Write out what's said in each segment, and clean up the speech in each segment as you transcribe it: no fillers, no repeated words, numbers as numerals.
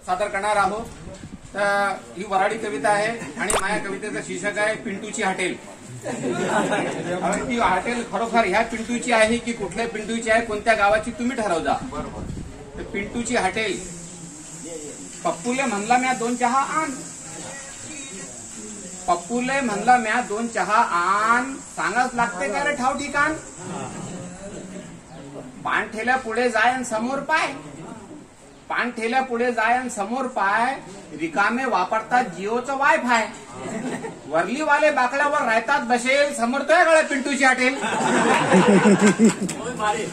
सादर करणार आहोत। तर ही वराडी कविता आहे आणि माझ्या कवितेचं शीर्षक आहे पिंटूची हॉटेल। ती हॉटेल खरोखर ह्या पिंटूची आहे की कुठल्या पिंटूची आहे, कोणत्या गावाची तुम्ही ठरवजा। तर पिंटूची हॉटेल। पप्पूले म्हणला म्या 2 चहा आण, पप्पूले म्हणला म्या 2 चहा आण, सांगाच लागते का रे ठाव ठिकाण। पान ठेल्या पुढे जाय आणि समोर पाय, पान ठेल्या पुढे जाय आणि समोर पाय, रिकामे वापरतात जिओचं वायफाय। वर्लीवाले बाकड्यावर राहतात बसेल, समोर तो गळ्या पिंटूची हॉटेल।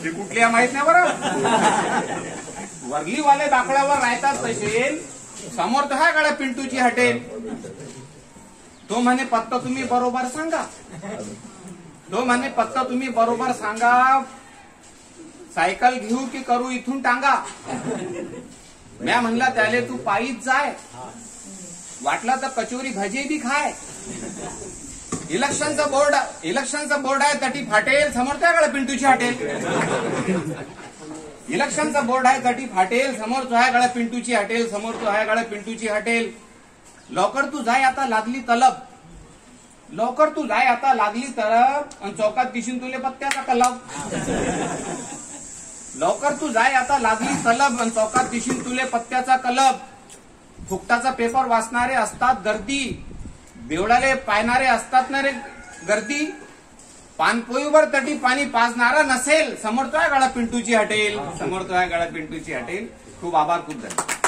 ती कुठली आहे माहित नाही बरं। वर्लीवाले बाकड्यावर राहतात बसेल, समोर तो गळ्या पिंटूची हॉटेल। तो म्हणे पत्ता तुम्ही बरोबर सांगा, तो म्हणे पत्ता तुम्ही बरोबर सांगा, सायकल घेऊ की करू इथून टांगा। म्या म्हणला त्याले तू पायीच जाय, वाटला तर कचोरी भजी बी खाय। इलेक्शनचा बोर्ड आहे तटी फाटेल, समोर त्या गळ्या पिंटूची हॉटेल। इलेक्शनचा बोर्ड आहे तटी फाटेल, समोर तो आहे गळ्या पिंटूची हॉटेल, समोर तो आहे गळ्या पिंटूची हॉटेल। लवकर तू जाय आता लागली तलब, लवकर तू जाय आता लागली तलब, आणि चौकात दिशीन तुले पत्त्याचा कलब। लवकर तू जाय आता लागली तलब, आणि चौकात दिशीन तुले पत्त्याचा कलब। फुकटाचा पेपर वाचणारे असतात गर्दी, बेवडाले पायणारे असतात ना रे गर्दी। पानपोईवर तटी पाणी पाजणारा नसेल, समोर तो आहे गळा पिंटूची हॉटेल, समोर तो आहे गळा पिंटूची हॉटेल। खूप आभार, खूप धन्यवाद।